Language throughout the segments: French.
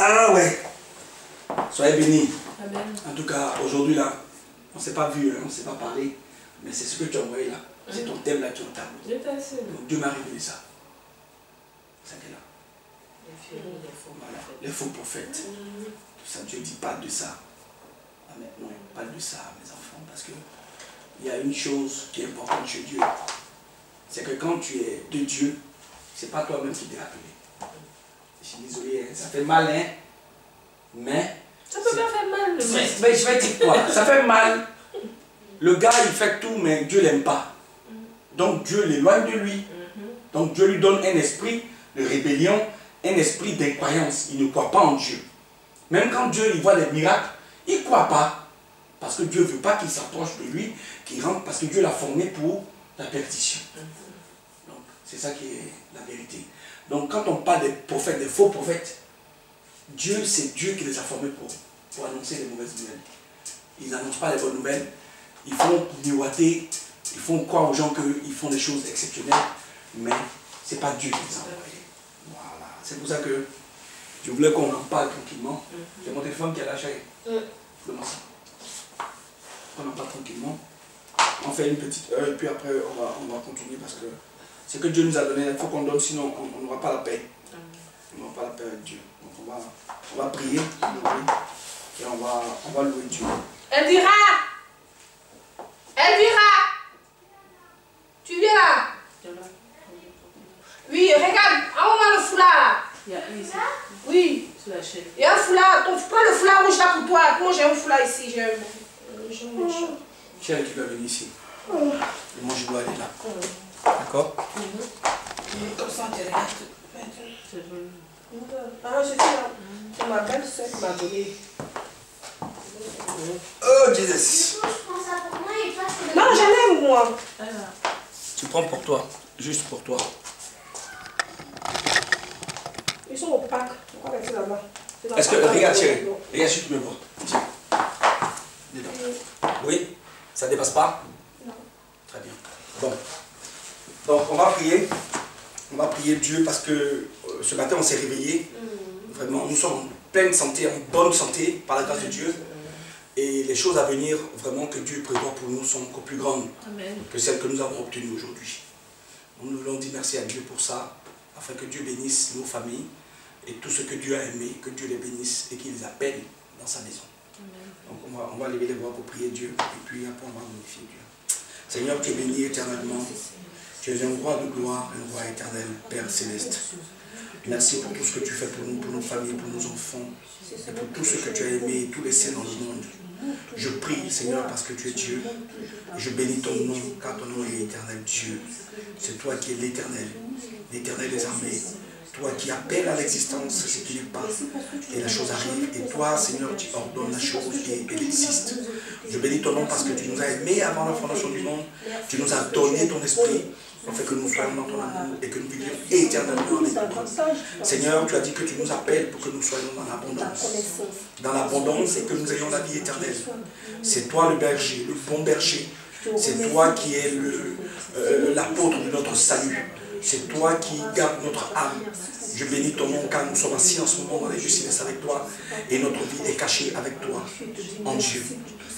Ah ouais. Soyez bénis. Amen. En tout cas, aujourd'hui là, on ne s'est pas vu, hein, on ne s'est pas parlé, mais c'est ce que tu as envoyé là. C'est ton thème là qui est au tableau. Donc Dieu m'a révélé ça. Ça qui est là. Voilà, les faux prophètes. Tout ça, Dieu ne dit pas de ça. Amen. Non, pas de ça, mes enfants, parce que il y a une chose qui est importante chez Dieu. C'est que quand tu es de Dieu, c'est pas toi-même qui t'es appelé. Je suis désolé, ça fait mal, hein, mais... Ça peut pas faire mal, le mec. Mais je vais dire quoi? Ça fait mal. Le gars, il fait tout, mais Dieu l'aime pas. Donc Dieu l'éloigne de lui. Donc Dieu lui donne un esprit de rébellion, un esprit d'incroyance. Il ne croit pas en Dieu. Même quand Dieu il voit les miracles, il ne croit pas. Parce que Dieu ne veut pas qu'il s'approche de lui, qu'il rentre, parce que Dieu l'a formé pour la perdition. Donc c'est ça qui est la vérité. Donc quand on parle des prophètes, des faux prophètes, Dieu, c'est Dieu qui les a formés pour annoncer les mauvaises nouvelles. Ils n'annoncent pas les bonnes nouvelles. Ils font miroiter, ils font croire aux gens qu'ils font des choses exceptionnelles, mais ce n'est pas Dieu qui les a envoyés. Voilà. C'est pour ça que je voulais qu'on en parle tranquillement. C'est mon téléphone qui a lâché. Comment ça? On en parle tranquillement. On fait une petite heure et puis après on va continuer parce que ce que Dieu nous a donné, il faut qu'on donne, sinon on n'aura pas la paix. On n'aura pas la paix avec Dieu. Donc on va prier et on va louer Dieu. Elvira! Elvira! Tu viens là? Oui, regarde, envoie-moi le foulard. Il y a un ici. Oui. Sur la chaîne. Il y a un foulard. Prends le foulard rouge là pour toi. Moi j'ai un foulard ici. J'ai un chat. Tiens, tu vas venir ici. Et moi je dois aller là. D'accord? Comme ça, tu regardes. Ah, je suis là. C'est ma belle-sœur qui m'a donné. Oh, Jesus! Non, j'en ai moi. Tu prends pour toi, juste pour toi. Ils sont opaques. On va rester là-bas. Est-ce que, regarde chérie, regarde si tu me vois. Tiens. Dedans. Oui? Ça ne dépasse pas? Non. Très bien. Bon. Donc on va prier. On va prier Dieu parce que ce matin on s'est réveillé. Vraiment, nous sommes en pleine santé, en bonne santé, par la grâce de Dieu. Et les choses à venir, vraiment, que Dieu prévoit pour nous sont encore plus grandes que celles que nous avons obtenues aujourd'hui. Nous voulons dire merci à Dieu pour ça, afin que Dieu bénisse nos familles et tout ce que Dieu a aimé, que Dieu les bénisse et qu'il les appelle dans sa maison. Donc on va lever les voix pour prier Dieu et puis après on va glorifier Dieu. Seigneur, tu es béni éternellement. Tu es un roi de gloire, un roi éternel, Père céleste. Merci pour tout ce que tu fais pour nous, pour nos familles, pour nos enfants, et pour tout ce que tu as aimé et tous les saints dans le monde. Je prie, Seigneur, parce que tu es Dieu. Et je bénis ton nom, car ton nom est éternel Dieu. C'est toi qui es l'éternel, l'éternel des armées. Toi qui appelles à l'existence ce qui n'est pas, et la chose arrive. Et toi, Seigneur, tu ordonnes la chose et elle existe. Je bénis ton nom parce que tu nous as aimés avant la fondation du monde. Tu nous as donné ton esprit, afin que nous soyons dans ton amour et que nous vivions éternellement avec toi. Seigneur, tu as dit que tu nous appelles pour que nous soyons dans l'abondance. Dans l'abondance et que nous ayons la vie éternelle. C'est toi le berger, le bon berger. C'est toi qui es l'apôtre de notre salut. C'est toi qui gardes notre âme. Je bénis ton nom car nous sommes assis en ce moment dans les lieux célestes avec toi et notre vie est cachée avec toi en Dieu.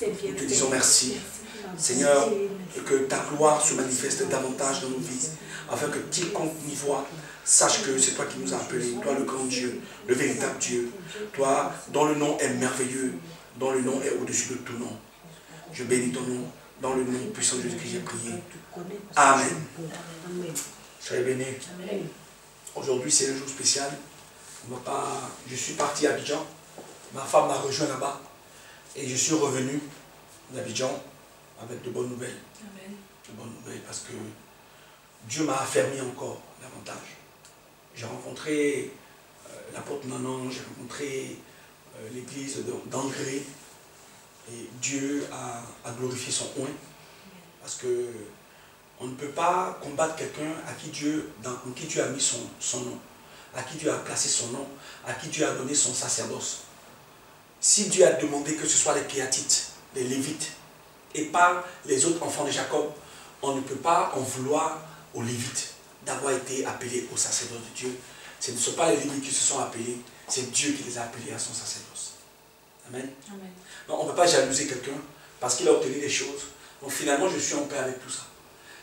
Nous te disons merci. Seigneur, que ta gloire se manifeste davantage dans nos vies afin que quiconque nous voit sache que c'est toi qui nous as appelés, toi le grand Dieu, le véritable Dieu, toi dont le nom est merveilleux, dont le nom est au-dessus de tout nom. Je bénis ton nom dans le nom puissant de Jésus-Christ, j'ai prié. Amen. Soyez bénis. Aujourd'hui, c'est un jour spécial. Je suis parti à Abidjan. Ma femme m'a rejoint là-bas. Et je suis revenu d'Abidjan avec de bonnes nouvelles. Amen. De bonnes nouvelles parce que Dieu m'a affermi encore davantage. J'ai rencontré l'apôtre Nanan, j'ai rencontré l'église d'Angré. Et Dieu a glorifié son oint. Parce que on ne peut pas combattre quelqu'un à qui Dieu a mis son nom, à qui Dieu a placé son nom, à qui Dieu a donné son sacerdoce. Si Dieu a demandé que ce soit les Kéatites, les Lévites, et pas les autres enfants de Jacob, on ne peut pas en vouloir aux Lévites d'avoir été appelés au sacerdoce de Dieu. Ce ne sont pas les Lévites qui se sont appelés, C'est Dieu qui les a appelés à son sacerdoce. Amen. Amen. Non, on ne peut pas jalouser quelqu'un parce qu'il a obtenu des choses. Donc finalement, je suis en paix avec tout ça.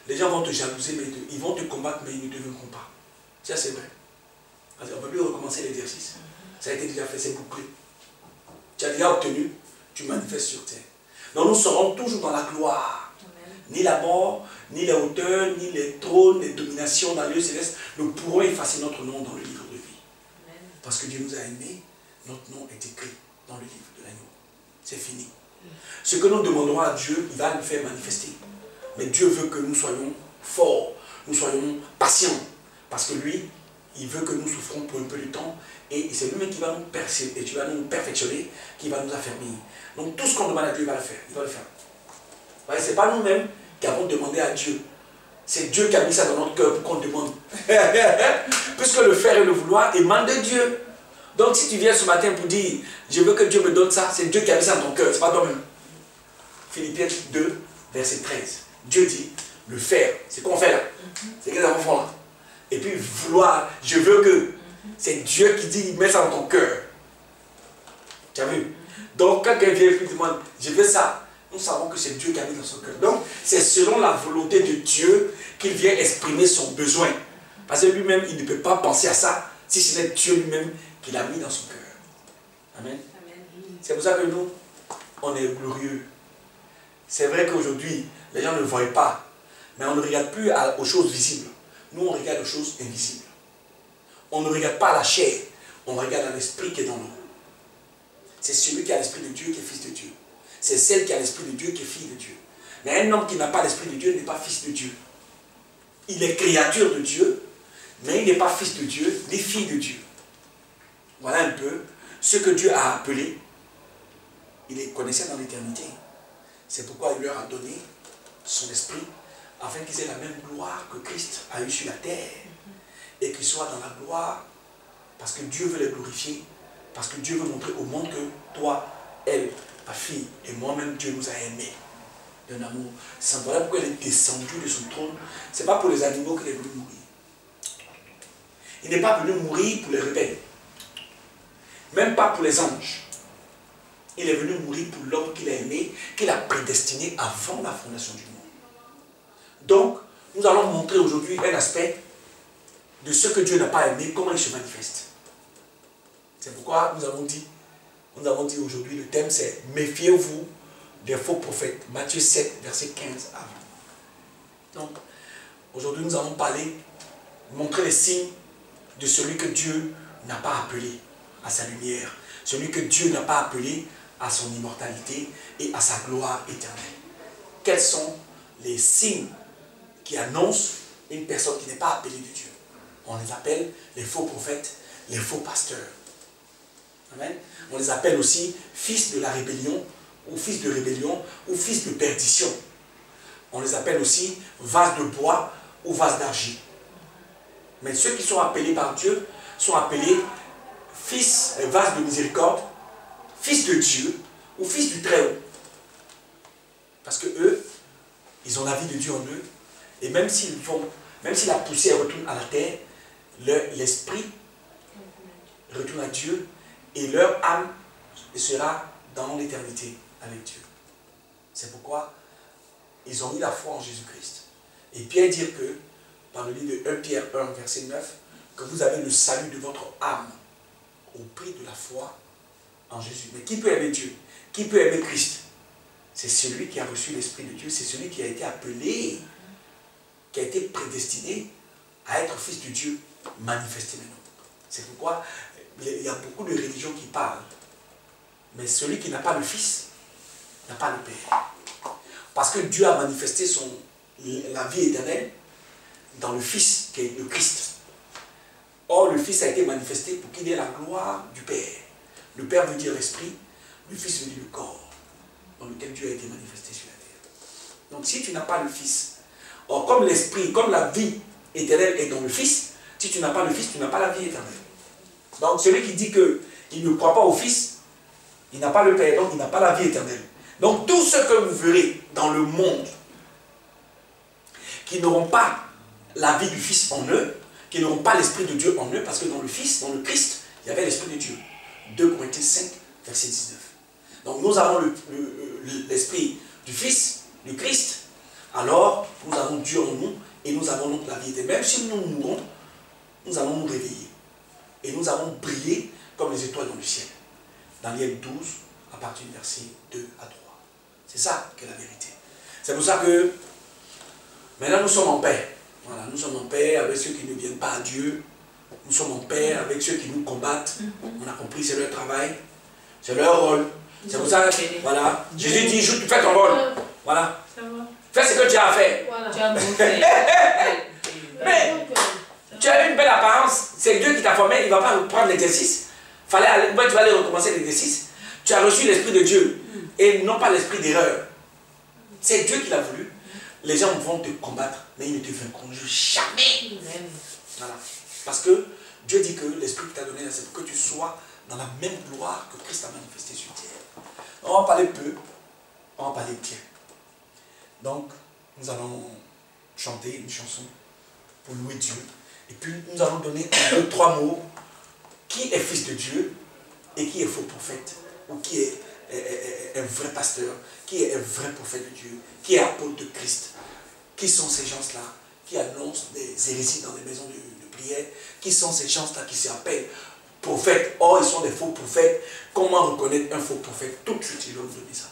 Les gens vont te jalouser, mais ils vont te combattre, mais ils ne te vaincront pas. Ça, c'est vrai. On ne peut plus recommencer l'exercice. Ça a été déjà fait, c'est bouclé. Tu as déjà obtenu, tu manifestes sur terre. Donc nous serons toujours dans la gloire. Amen. Ni la mort, ni les hauteurs, ni les trônes, les dominations dans les lieux célestes ne pourront effacer notre nom dans le livre de vie. Amen. Parce que Dieu nous a aimés, notre nom est écrit dans le livre de l'agneau. C'est fini. Ce que nous demanderons à Dieu, il va nous faire manifester. Mais Dieu veut que nous soyons forts, nous soyons patients. Parce que lui, il veut que nous souffrons pour un peu de temps. Et c'est lui-même qui va nous perfectionner, qui va nous affermir. Donc tout ce qu'on demande à Dieu, il va le faire. Il va le faire. Ce n'est pas nous-mêmes qui avons demandé à Dieu. C'est Dieu qui a mis ça dans notre cœur pour qu'on demande. Puisque le faire et le vouloir émanent de Dieu. Donc si tu viens ce matin pour dire, je veux que Dieu me donne ça, c'est Dieu qui a mis ça dans ton cœur, ce n'est pas toi-même. Philippiens 2, verset 13. Dieu dit, le faire, c'est qu'on fait là. C'est ce que les enfants font là. Et puis vouloir, je veux que. C'est Dieu qui dit, il met ça dans ton cœur. Tu as vu? Donc quand quelqu'un vient et te demande, je veux ça, nous savons que c'est Dieu qui a mis dans son cœur. Donc c'est selon la volonté de Dieu qu'il vient exprimer son besoin. Parce que lui-même, il ne peut pas penser à ça si ce n'est Dieu lui-même qui l'a mis dans son cœur. Amen. C'est pour ça que nous, on est glorieux. C'est vrai qu'aujourd'hui, les gens ne voient pas, mais on ne regarde plus aux choses visibles. Nous, on regarde aux choses invisibles. On ne regarde pas à la chair, on regarde à l'esprit qui est dans nous. C'est celui qui a l'esprit de Dieu qui est fils de Dieu. C'est celle qui a l'esprit de Dieu qui est fille de Dieu. Mais un homme qui n'a pas l'esprit de Dieu n'est pas fils de Dieu. Il est créature de Dieu, mais il n'est pas fils de Dieu, ni fille de Dieu. Voilà un peu ce que Dieu a appelé. Il les connaissait dans l'éternité. C'est pourquoi il leur a donné son esprit, afin qu'ils aient la même gloire que Christ a eu sur la terre. Et qu'ils soient dans la gloire, parce que Dieu veut les glorifier, parce que Dieu veut montrer au monde que toi, elle, ta fille, et moi-même, Dieu nous a aimés d'un amour sans. Voilà pourquoi elle est descendue de son trône. Ce n'est pas pour les animaux qu'il est venu mourir. Il n'est pas venu mourir pour les rebelles. Même pas pour les anges. Il est venu mourir pour l'homme qu'il a aimé, qu'il a prédestiné avant la fondation du monde. Donc, nous allons montrer aujourd'hui un aspect de ce que Dieu n'a pas aimé, comment il se manifeste. C'est pourquoi nous avons dit aujourd'hui, le thème c'est « Méfiez-vous des faux prophètes ». Matthieu 7, verset 15 avant. Donc, aujourd'hui nous allons montrer les signes de celui que Dieu n'a pas appelé à sa lumière, celui que Dieu n'a pas appelé à son immortalité et à sa gloire éternelle. Quels sont les signes qui annoncent une personne qui n'est pas appelée de Dieu? On les appelle les faux prophètes, les faux pasteurs. Amen. On les appelle aussi fils de la rébellion, ou fils de rébellion, ou fils de perdition. On les appelle aussi vases de bois ou vases d'argile. Mais ceux qui sont appelés par Dieu sont appelés fils, vases de miséricorde, fils de Dieu ou fils du Très-Haut. Parce que eux, ils ont la vie de Dieu en eux. Et même si la poussière retourne à la terre, l'esprit retourne à Dieu et leur âme sera dans l'éternité avec Dieu. C'est pourquoi ils ont eu la foi en Jésus-Christ. Et Pierre dit que, dans le livre de 1 Pierre 1, verset 9, que vous avez le salut de votre âme au prix de la foi en Jésus. Mais qui peut aimer Dieu? Qui peut aimer Christ? C'est celui qui a reçu l'Esprit de Dieu, c'est celui qui a été appelé, qui a été prédestiné à être fils de Dieu manifesté maintenant. C'est pourquoi il y a beaucoup de religions qui parlent. Mais celui qui n'a pas le Fils n'a pas le Père. Parce que Dieu a manifesté la vie éternelle dans le Fils qui est le Christ. Or, le Fils a été manifesté pour qu'il ait la gloire du Père. Le Père veut dire l'Esprit, le Fils veut dire le corps dans lequel Dieu a été manifesté sur la terre. Donc si tu n'as pas le Fils, or comme l'Esprit, comme la vie éternelle est dans le Fils, si tu n'as pas le Fils, tu n'as pas la vie éternelle. Donc celui qui dit qu'il ne croit pas au Fils, il n'a pas le Père, donc il n'a pas la vie éternelle. Donc tous ceux que vous verrez dans le monde qui n'auront pas la vie du Fils en eux, qui n'auront pas l'Esprit de Dieu en eux, parce que dans le Fils, dans le Christ, il y avait l'Esprit de Dieu. 2 Corinthiens 5, verset 19. Donc nous avons l'Esprit du Fils, du Christ. Alors, nous avons Dieu en nous et nous avons donc la vie éternelle. Même si nous mourons, nous allons nous réveiller. Et nous allons briller comme les étoiles dans le ciel. Daniel 12, à partir du verset 2 à 3. C'est ça qui est la vérité. C'est pour ça que maintenant nous sommes en paix. Voilà, nous sommes en paix avec ceux qui ne viennent pas à Dieu. Nous sommes en paix avec ceux qui nous combattent. On a compris, c'est leur travail. C'est leur rôle. C'est pour ça que, voilà, Jésus dit, fais ton rôle. Voilà. Fais ce que tu as à faire. Voilà. Mais tu as une belle apparence. C'est Dieu qui t'a formé. Il ne va pas reprendre l'exercice. Tu vas aller recommencer l'exercice. Tu as reçu l'Esprit de Dieu. Et non pas l'esprit d'erreur. C'est Dieu qui l'a voulu. Les gens vont te combattre, mais ils ne te vaincront jamais. Voilà. Parce que Dieu dit que l'Esprit qui t'a donné, c'est pour que tu sois dans la même gloire que Christ a manifesté sur terre. On va parler peu, on va parler bien. Donc, nous allons chanter une chanson pour louer Dieu. Et puis, nous allons donner 2, 3 mots. Qui est fils de Dieu et qui est faux prophète, ou qui est un vrai pasteur, qui est un vrai prophète de Dieu, qui est apôtre de Christ. Qui sont ces gens-là qui annoncent des hérésies dans les maisons de prière? Qui sont ces gens-là qui s'appellent prophètes? Or, ils sont des faux prophètes. Comment reconnaître un faux prophète? Tout de suite, ils vont vous donner ça.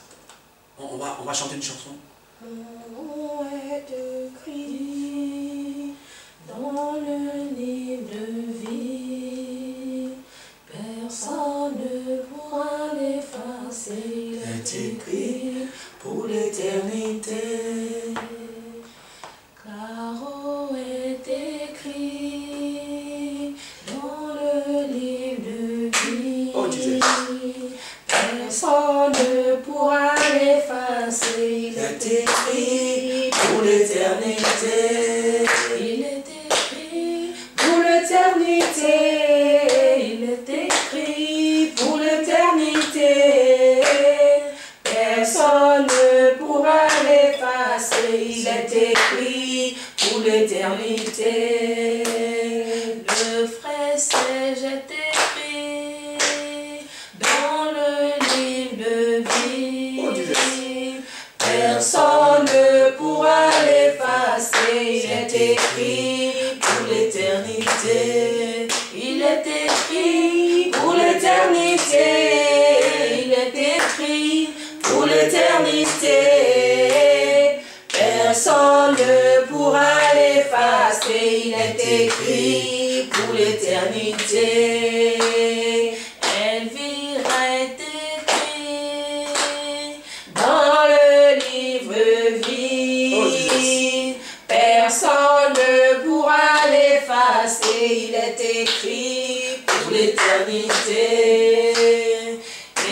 On va chanter une chanson. Mon nom est écrit dans le livre de vie. Personne ne pourra l'effacer. Il est écrit pour l'éternité. Car oh est écrit dans le livre de vie. Oh, Jesus. Personne ne pourra l'effacer. Il est écrit pour l'éternité. Il est écrit pour l'éternité. Il est écrit pour l'éternité. Personne ne pourra l'effacer. Il est écrit pour l'éternité. Le frais sage est écrit dans le livre de vie. Personne ne pourra l'effacer. Il est écrit pour l'éternité. Il est écrit pour l'éternité. Il est écrit pour l'éternité. Personne ne pourra l'effacer. Il est écrit pour l'éternité. Elvire est écrit dans le livre vie. Personne ne pourra l'effacer. Il est écrit pour l'éternité.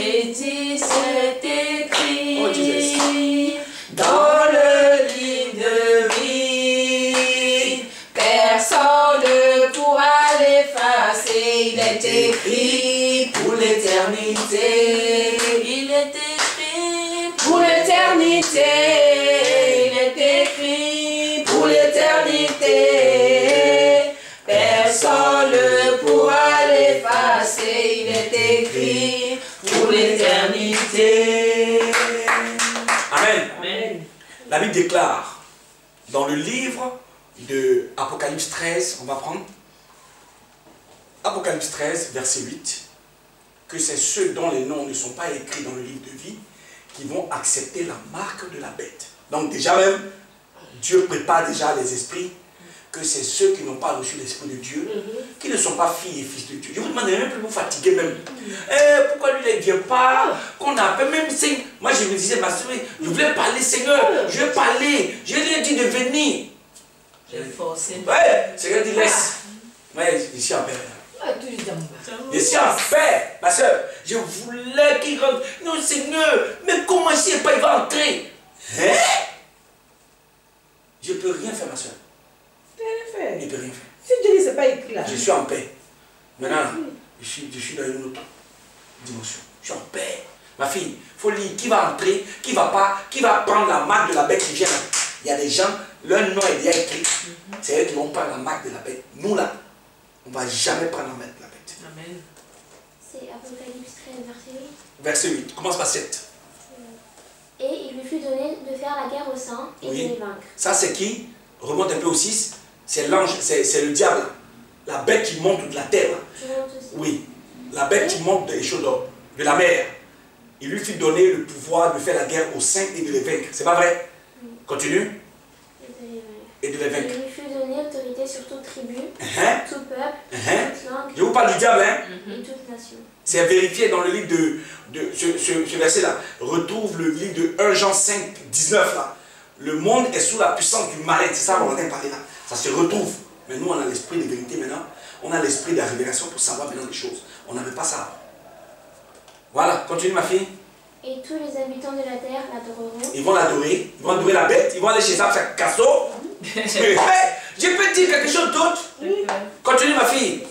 Et si c'est écrit dans le livre de vie, personne ne pourra l'effacer. Il est écrit pour l'éternité. Il est écrit pour l'éternité. Il est écrit pour l'éternité. Personne ne pourra l'effacer. Il est écrit pour l'éternité. Amen. Amen. La Bible déclare dans le livre de Apocalypse 13, on va prendre Apocalypse 13, verset 8, que c'est ceux dont les noms ne sont pas écrits dans le livre de vie qui vont accepter la marque de la bête. Donc déjà même, Dieu prépare déjà les esprits que c'est ceux qui n'ont pas reçu l'Esprit de Dieu, qui ne sont pas filles et fils de Dieu. Je vous demande même plus vous fatiguer même. Pourquoi lui ne vient pas, qu'on appelle même Seigneur. Moi je me disais, ma soeur, je voulais parler Seigneur, je vais parler, je lui ai dit de venir. J'ai forcé. Ouais, Seigneur dit laisse. Ouais, je suis en paix. Je suis en paix, ma soeur. Je voulais qu'il rentre. Non Seigneur, mais comment je sais pas, il va entrer. Hein? Je ne peux rien faire, ma soeur. Il ne peut rien faire. Si Dieu dit c'est pas écrit là. Je suis en paix. Maintenant, je suis dans une autre dimension. Je suis en paix. Ma fille, il faut lire qui va entrer, qui va pas, qui va prendre la marque de la bête qui vient. Il y a des gens, leur nom est déjà écrit. C'est eux qui vont prendre la marque de la bête. Nous là, on ne va jamais prendre la marque de la bête. Amen. C'est Apocalypse 13, verset 8. Verset 8. Commence par 7. Et il lui fut donné de faire la guerre aux saints et de les vaincre. Ça, c'est qui? Remonte un peu au 6. C'est l'ange, c'est le diable. La bête qui monte de la terre. Tu remontes aussi. Oui. La bête qui monte de la mer. Il lui fut donné le pouvoir de faire la guerre aux saints et de les vaincre. C'est pas vrai? Continue. Et de les vaincre. Il lui fut donné autorité sur toute tribu, tout peuple, toute langue. Je vous parle du diable, hein? Et toute nation. C'est vérifié dans le livre de ce verset-là. Retrouve le livre de 1 Jean 5, 19 là. Le monde est sous la puissance du malin. C'est ça qu'on entend parler là. Ça se retrouve. Mais nous, on a l'esprit de vérité maintenant. On a l'esprit de la révélation pour savoir maintenant les choses. On n'avait pas ça. Voilà, continue ma fille. Et tous les habitants de la terre l'adoreront. Ils vont l'adorer. Ils vont adorer la bête. Ils vont aller chez Casso. Je peux dire quelque chose d'autre? Continue ma fille.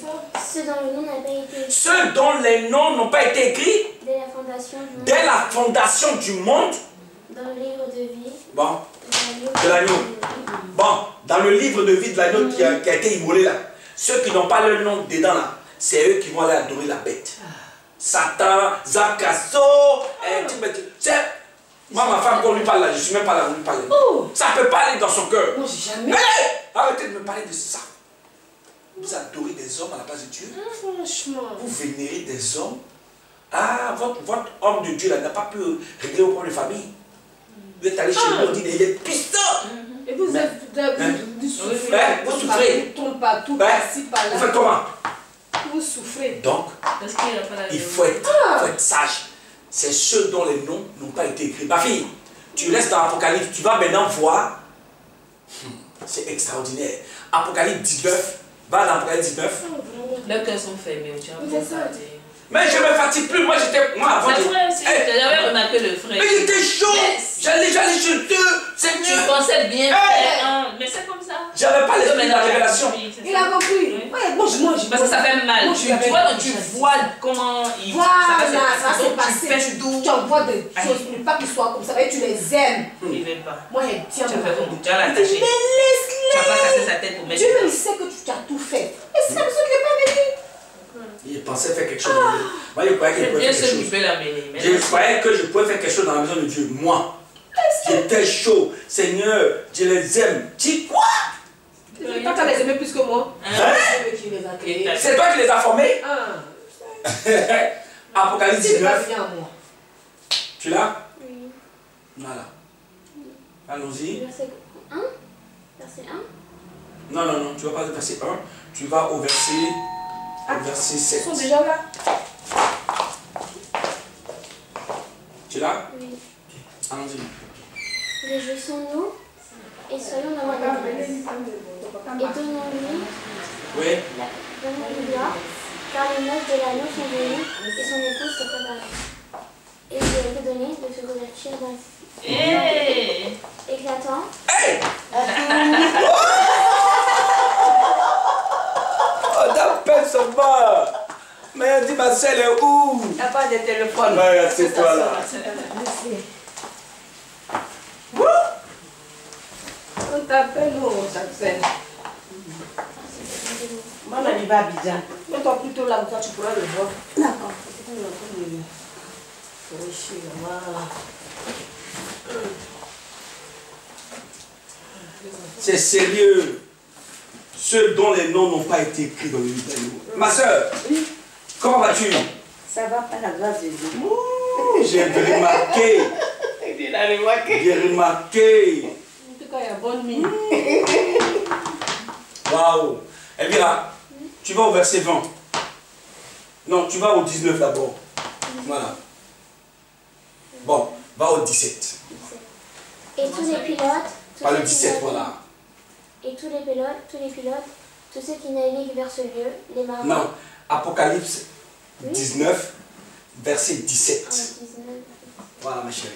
Ceux dont le nom n'a pas été. Ceux dont les noms n'ont pas été écrits Dès la fondation du monde. Dès la fondation du monde. Dans le livre de vie. Bon. De l'agneau. Bon, dans le livre de vie de l'agneau qui a été immolé là, ceux qui n'ont pas leur nom dedans là, c'est eux qui vont aller adorer la bête. Satan, Zakasso, moi ma femme quand on lui parle là, je ne suis même pas là, on lui parle. Ça ne peut pas aller dans son cœur. Moi j'ai jamais. Arrêtez de me parler de ça. Vous adorez des hommes à la place de Dieu. Franchement. Vous vénérez des hommes. Ah, votre homme de Dieu là n'a pas pu régler vos problèmes de famille. Vous êtes allé chez lui, on dit il est puissant. Et vous souffrez. Vous souffrez. Vous tourne partout, par-ci, par-là. Vous faites comment? Vous souffrez. Donc, il faut être sage. C'est ceux dont les noms n'ont pas été écrits. Ma fille, tu restes dans Apocalypse, tu vas maintenant voir. C'est extraordinaire. Apocalypse 19, va dans Apocalypse 19. Leurs cœurs sont fermés, tu as bien parlé. Mais je ne me fatigue plus, moi j'étais. Moi, c'est vrai aussi, j'avais remarqué le frère. Mais j'étais chaud! J'allais chez eux, c'est tu pensais bien faire mais c'est comme ça. J'avais pas l'esprit de la révélation. Il a compris. Ouais, moi je mange. Parce que ça fait mal. Tu vois, donc tu vois comment il. Voilà, ça s'est passé. Tu envoies des choses pour ne pas qu'ils soient comme ça. Et tu les aimes. Il ne veut pas. Moi, elle tient. Tu as fait comme tu as l'attaché. Mais laisse-les. Tu n'as pas cassé sa tête pour mettre. Dieu même sait que tu as tout fait. Et c'est comme ça qu'il n'est pas venu. Il pensait faire quelque chose. Moi, je croyais que je pouvais faire quelque chose. Je croyais que je pouvais faire quelque chose dans la maison de Dieu. Moi, j'étais chaud. Seigneur, je les aime. Tu quoi? Toi, tu les aimais plus que moi. C'est toi qui les as formés? Apocalypse 19. Tu l'as? Oui. Voilà. Allons-y. Verset 1. Verset 1. Non, non, non, tu ne vas pas au verset 1. Tu vas au verset 7. Ils sont déjà là. Tu l'as? Oui. Allons-y. Réjouissons-nous et soyons dans la grâce. Et donnons-lui gloire, car les noces de l'agneau sont venues et son épouse s'est préparée. Et il lui a été donné de se revêtir d'un éclatant. Hey! Oh, ta peine ça va! Mais dis ma selle est où? Il n'y a pas de téléphone. Ouais, c'est toi là. On t'appelle ou on t'appelle? Moi, on y va à Abidjan. Mets-toi plutôt là où toi tu pourras le voir. D'accord. C'est sérieux. Ceux dont les noms n'ont pas été écrits dans le livre d'agneau. Ma soeur, comment vas-tu? Ça va pas la grâce de Dieu. J'ai remarqué. Il a remarqué. J'ai remarqué. En tout cas, il y a bonne mine. Waouh. Elvira, tu vas au verset 20. Non, tu vas au 19 d'abord. Voilà. Bon, va au 17. Et tous les pilotes. Pas le 17, voilà. Et tous les pilotes, tous ceux qui naviguent vers ce lieu, les marins. Non, Apocalypse 19, verset 17. 19. Voilà, ma chérie.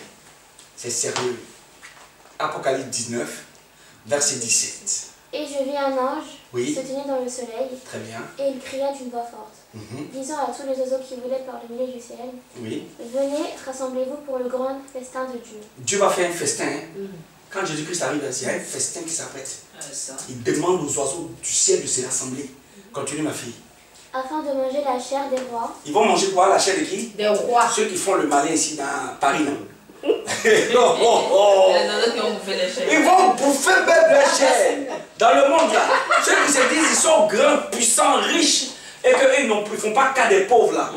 C'est sérieux. Apocalypse 19, verset 17. Et je vis un ange Oui. se tenir dans le soleil. Très bien. Et il cria d'une voix forte, disant à tous les oiseaux qui voulaient par le milieu du ciel, Oui. venez, rassemblez-vous pour le grand festin de Dieu. Dieu va faire un festin. Hein. Quand Jésus-Christ arrive, il y a un festin qui s'apprête. Il demande aux oiseaux du ciel de se rassembler. Continue, ma fille. afin de manger la chair des rois. Ils vont manger quoi? La chair de qui? Des rois. Ceux qui font le malin ici dans Paris. Là. Il y en a qui ont bouffé les chairs. Ils vont bouffer même la chair. Dans le monde là. Ceux qui se disent ils sont grands, puissants, riches. Et qu'eux ils ne font pas cas des pauvres là.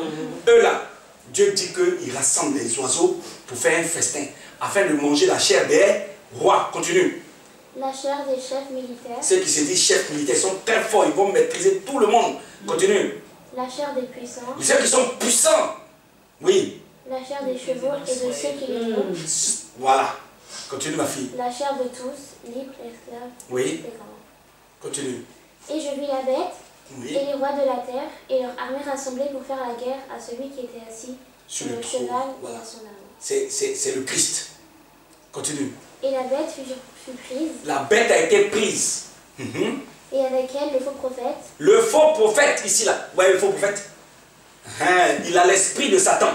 Eux là. Dieu dit qu'ils rassemblent les oiseaux pour faire un festin. Afin de manger la chair des rois. Continue. La chair des chefs militaires. Ceux qui se disent chefs militaires sont très forts. Ils vont maîtriser tout le monde. Continue. La chair des puissants. Ceux qui sont puissants. Oui. La chair des chevaux et de ceux qui les ont. Voilà. Continue ma fille. La chair de tous, libres, esclaves Oui. et grands. Continue. Et je vis la bête Oui. et les rois de la terre et leur armée rassemblée pour faire la guerre à celui qui était assis Sur sur le le trône. cheval Voilà. et à son avant. C'est le Christ. Continue. Et la bête fut prise, La bête a été prise. Mhm. et avec elle le faux prophète, Le faux prophète, ici là. Vous voyez le faux prophète? Il a l'esprit de Satan.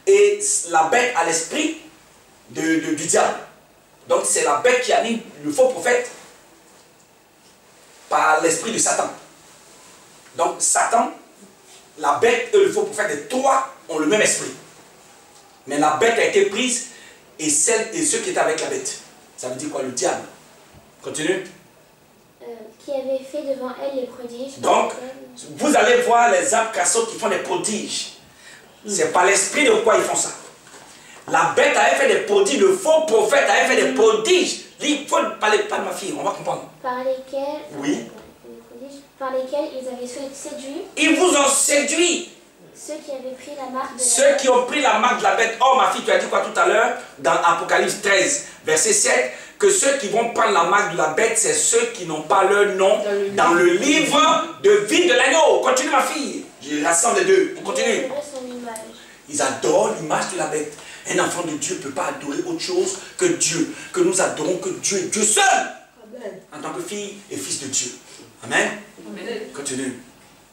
Et la bête a l'esprit du diable. Donc c'est la bête qui anime le faux prophète par l'esprit de Satan. Donc Satan, la bête et le faux prophète, les trois ont le même esprit. Mais la bête a été prise et ceux qui étaient avec la bête. Ça veut dire quoi? Le diable. Continue. qui avait fait devant elle les prodiges. Donc, par lesquels- vous allez voir les âmes cassots qui font des prodiges. C'est par l'esprit de quoi ils font ça. La bête avait fait des prodiges, le faux prophète avait fait des prodiges. Il faut ne parler pas de ma fille, on va comprendre. par lesquels, Oui. les prodiges, par lesquels ils avaient séduit Ils vous ont séduit. ceux qui avaient pris la marque de la Ceux bête. qui ont pris la marque de la bête. Oh ma fille, tu as dit quoi tout à l'heure? Dans Apocalypse 13, verset 7. Que ceux qui vont prendre la marque de la bête, c'est ceux qui n'ont pas leur nom dans le livre de vie de l'agneau. Continue ma fille. Je rassemble les deux. On continue. Ils adoraient son image. Ils adorent l'image de la bête. Un enfant de Dieu ne peut pas adorer autre chose que Dieu. Que nous adorons que Dieu. Dieu seul. Amen. En tant que fille et fils de Dieu. Amen. Continue.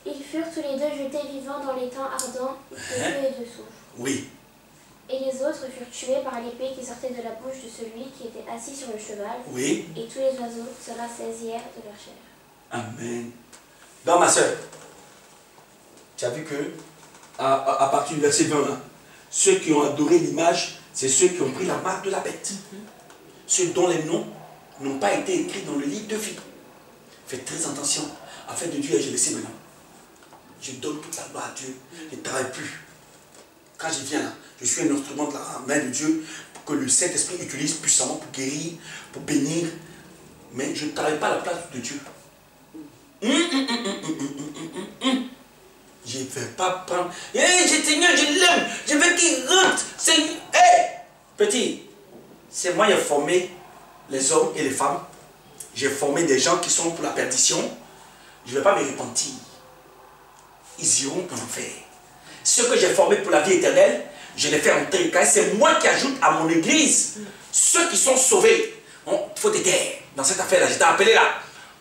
Ils furent tous les deux jetés vivants dans les temps ardents de feu et de soufre. Oui. Et les autres furent tués par l'épée qui sortait de la bouche de celui qui était assis sur le cheval. Oui. Et tous les oiseaux se rassasièrent de leur chair. Amen. Donc ma soeur, tu as vu que à partir du verset 20, là, ceux qui ont adoré l'image, c'est ceux qui ont pris la marque de la bête. Ceux dont les noms n'ont pas été écrits dans le livre de vie. Faites très attention. Afin de Dieu, je le sais maintenant. Je donne toute la gloire à Dieu. Je ne travaille plus. Quand je viens là, je suis un instrument de la main de Dieu pour que le Saint-Esprit utilise puissamment pour guérir, pour bénir. Mais je ne travaille pas à la place de Dieu. Je ne vais pas prendre. Seigneur, je l'aime. Je veux qu'il rentre. Petit, c'est moi qui ai formé les hommes et les femmes. J'ai formé des gens qui sont pour la perdition. Je ne vais pas me repentir. Ils iront en enfer. Ceux que j'ai formés pour la vie éternelle, je les fais entrer. Car c'est moi qui ajoute à mon église ceux qui sont sauvés. Il faut te taire dans cette affaire-là. Je t'ai appelé là.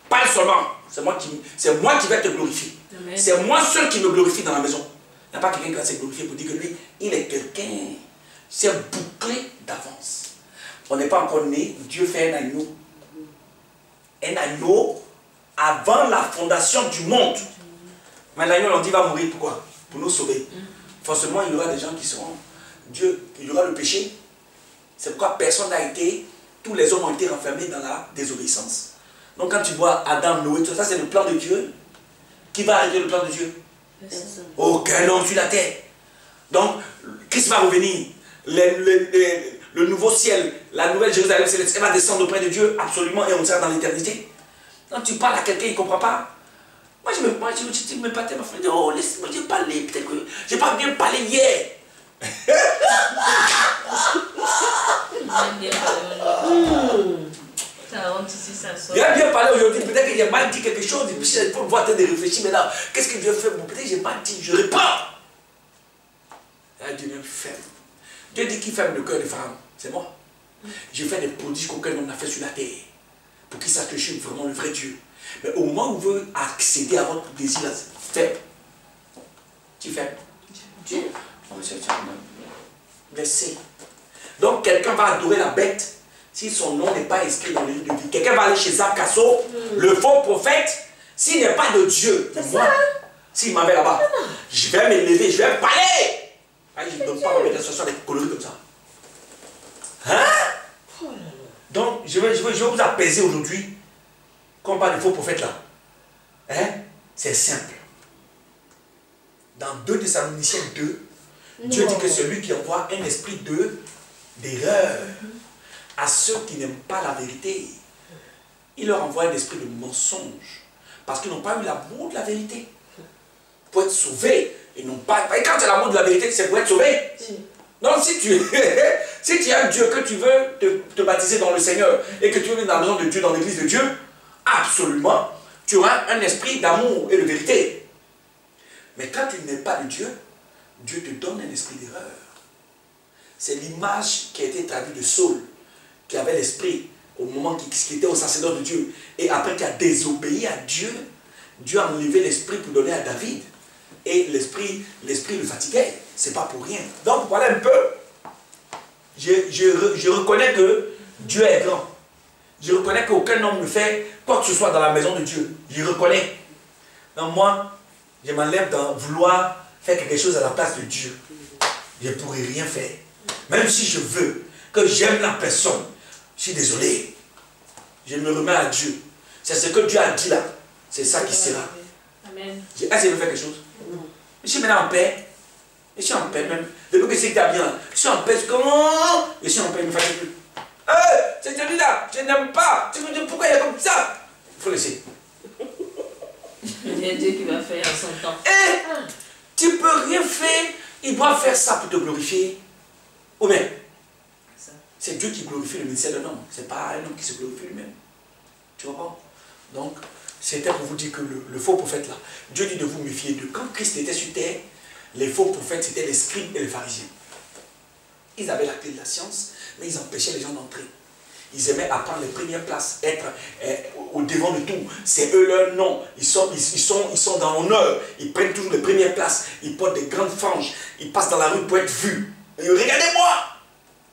Parle seulement. C'est moi qui vais te glorifier. C'est moi seul qui me glorifie dans la maison. Il n'y a pas quelqu'un qui va se glorifier pour dire que lui, il est quelqu'un. C'est bouclé d'avance. On n'est pas encore né. Dieu fait un agneau. Un agneau avant la fondation du monde. Mais l'agneau, on dit, va mourir. Pourquoi? Pour nous sauver. Forcément, il y aura des gens qui seront. Dieu, il y aura le péché. C'est pourquoi personne n'a été. Tous les hommes ont été renfermés dans la désobéissance. Donc quand tu vois Adam, Noé, tout ça, c'est le plan de Dieu. Qui va arrêter le plan de Dieu? Aucun homme sur la terre. Donc, Christ va revenir. Le nouveau ciel, la nouvelle Jérusalem céleste, elle va descendre auprès de Dieu, absolument, et on sera dans l'éternité. Quand tu parles à quelqu'un, il ne comprend pas. Moi, je me battais, ma frère, oh, laisse-moi parler, peut-être que je n'ai pas bien parlé hier. Il a bien parlé aujourd'hui, peut-être que j'ai mal dit quelque chose, et puis il faut voir en train de réfléchir maintenant. Qu'est-ce que Dieu fait? Bon, peut-être que j'ai mal dit, je réponds. Dieu est ferme. Dieu dit qu'il ferme le cœur des femmes, c'est moi. Je fais des prodiges qu'aucun homme n'a fait sur la terre, pour qu'ils sachent que je suis vraiment le vrai Dieu. Mais au moment où vous veut accéder à votre désir, là, faible. Tu fais. Dieu. Laissez. Donc quelqu'un va adorer la bête si son nom n'est pas inscrit dans le livre de vie. Quelqu'un va aller chez Zap Kasso, le faux prophète, s'il n'est pas de Dieu. s'il m'en va là-bas, je vais me lever, je vais parler. Ah, je ne donne pas ma méditation avec coloris comme ça. Hein? Donc, je vais vous apaiser aujourd'hui. Quand on parle de faux prophètes là, hein? C'est simple. Dans 2 Thessaloniciens 2, Dieu dit que celui qui envoie un esprit d'erreur à ceux qui n'aiment pas la vérité, il leur envoie un esprit de mensonge. Parce qu'ils n'ont pas eu l'amour de la vérité. Pour être sauvés, ils n'ont pas. Et quand tu as l'amour de la vérité, c'est pour être sauvé. Donc si tu as un Dieu que tu veux te baptiser dans le Seigneur et que tu veux venir dans la maison de Dieu, dans l'église de Dieu, absolument, tu auras un esprit d'amour et de vérité. Mais quand tu n'es pas de Dieu, Dieu te donne un esprit d'erreur. C'est l'image qui a été traduite de Saul, qui avait l'esprit au moment qui était au sacerdoce de Dieu. Et après qui a désobéi à Dieu, Dieu a enlevé l'esprit pour donner à David. Et l'esprit le fatiguait. C'est pas pour rien. Donc, pour parler un peu, je reconnais que Dieu est grand. Je reconnais qu'aucun homme ne fait quoi que ce soit dans la maison de Dieu. Je reconnais. Donc moi, je m'enlève dans vouloir faire quelque chose à la place de Dieu. Je ne pourrai rien faire. Même si je veux, que j'aime la personne, je suis désolé. Je me remets à Dieu. C'est ce que Dieu a dit là. C'est ça qui sera. Amen. Est-ce que je veux faire quelque chose? Je suis maintenant en paix. Je suis en paix même. Depuis que c'est que tu as bien. Je suis en paix. Comment? Je suis en paix, il ne me fatigue plus. C'est celui-là, je n'aime pas. Tu me dis pourquoi il est comme ça? Il faut laisser. Il y a Dieu qui va faire en son temps. Tu ne peux rien faire. Il doit faire ça pour te glorifier. Ou bien, c'est Dieu qui glorifie le ministère d'un homme. Ce n'est pas un homme qui se glorifie lui-même. Tu vois? Donc, c'était pour vous dire que le faux prophète là, Dieu dit de vous méfier de. Quand Christ était sur terre, les faux prophètes c'était les scribes et les pharisiens. Ils avaient la clé de la science, mais ils empêchaient les gens d'entrer. Ils aimaient apprendre les premières places, être au devant de tout. C'est eux leur nom. Ils sont dans l'honneur. Ils prennent toujours les premières places. Ils portent des grandes franges. Ils passent dans la rue pour être vus. Et regardez-moi!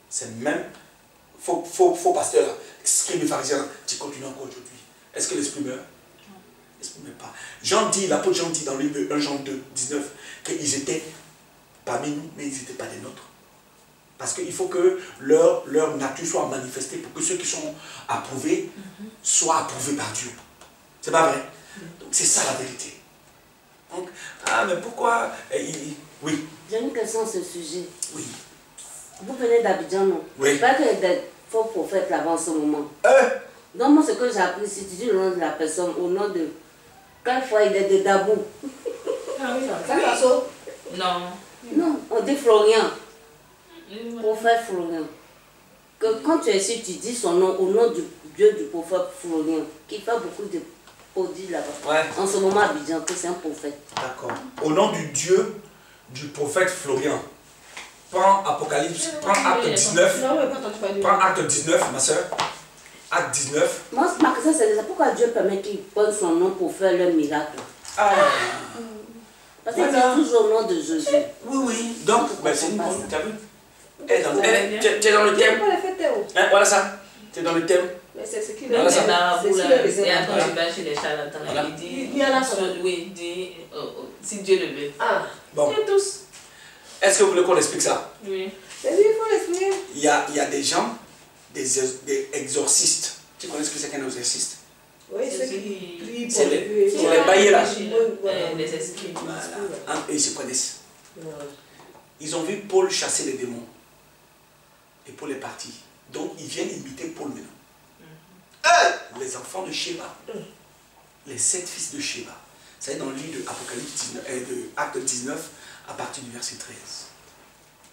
C'est même faux pasteur là, scribe et pharisien. Tu continues encore aujourd'hui. Est-ce que l'esprit meurt? L'esprit ne meurt pas. Jean dit, l'apôtre Jean dit dans le livre de 1 Jean 2, 19, qu'ils étaient parmi nous, mais ils n'étaient pas des nôtres. Parce qu'il faut que leur nature soit manifestée pour que ceux qui sont approuvés soient approuvés par Dieu. C'est pas vrai? Donc c'est ça la vérité. Donc, mais pourquoi oui. J'ai une question sur ce sujet. Oui. Vous venez d'Abidjan, non? Oui. Pas qu'il y a des faux prophètes là-bas en ce moment. Donc moi, ce que j'ai appris, si tu dis le nom de la personne, au nom de... Quelquefois, il est de Dabou. Ah oui, ça passe. Non. Non, on dit Florian. Prophète Florian. Que quand tu es ici, tu dis son nom au nom du Dieu du prophète Florian, qui fait beaucoup de prodiges là-bas. Ouais. En ce moment, Abidjan, que c'est un prophète. D'accord. Au nom du Dieu du prophète Florian. Prends Apocalypse, prends Acte 19. Prends Acte 19, ma soeur. Acte 19. Moi, ma question, c'est ça. Pourquoi Dieu permet qu'ils prennent son nom pour faire leur miracle? Parce que c'est toujours au nom de Jésus. Oui, oui. Donc, c'est une bonne. Tu as vu? Tu es dans le thème. Voilà ça. Tu es dans le thème. Mais c'est ce qu'il Voilà ça. Et a. quand tu vas chez les charlatans, il dit, oui, dit, si Dieu le veut. Bon. Et tous. Est-ce que vous voulez qu'on explique ça? Oui. C'est lui, il faut l'expliquer. Il y a des gens, des exorcistes. Tu connais ce que c'est qu'un exorciste? Oui, ceux qui prient C'est pour les baillés là. Les esprits. Voilà. Et ils se connaissent. Ils ont vu Paul chasser les démons. Et Paul est parti. Donc ils viennent imiter Paul maintenant. Les enfants de Sheba. Les 7 fils de Sheba. C'est dans le livre de Apocalypse 19, de Acte 19 à partir du verset 13.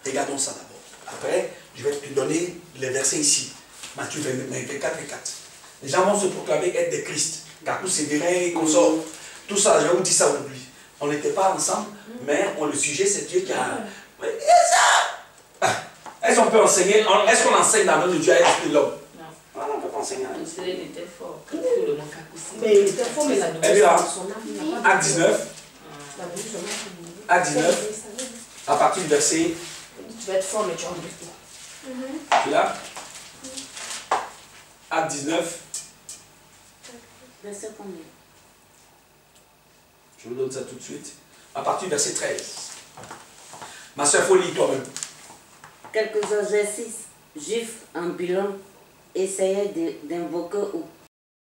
Regardons ça d'abord. Après, je vais te donner les versets ici. Matthieu 24 et 4. Les gens vont se proclamer être des Christ. Car tous ces et consorts. Tout ça, je vais vous dire ça aujourd'hui. On n'était pas ensemble, mais le sujet, c'est Dieu qui a... Mais ça! Est-ce qu'on peut enseigner? Est-ce qu'on enseigne dans le Dieu à l'esprit de l'homme? Non. On ne peut pas enseigner. Il était fort. Mais il était fort, mais la Et puis là, Acte 19. Acte 19. À partir du verset... Tu vas être fort, mais tu en veux Tu là? Acte 19. Verset combien? Je vous donne ça tout de suite. à partir du verset 13. Ma soeur, il faut lire toi-même. Quelques exercices juifs ambulants essayaient d'invoquer ou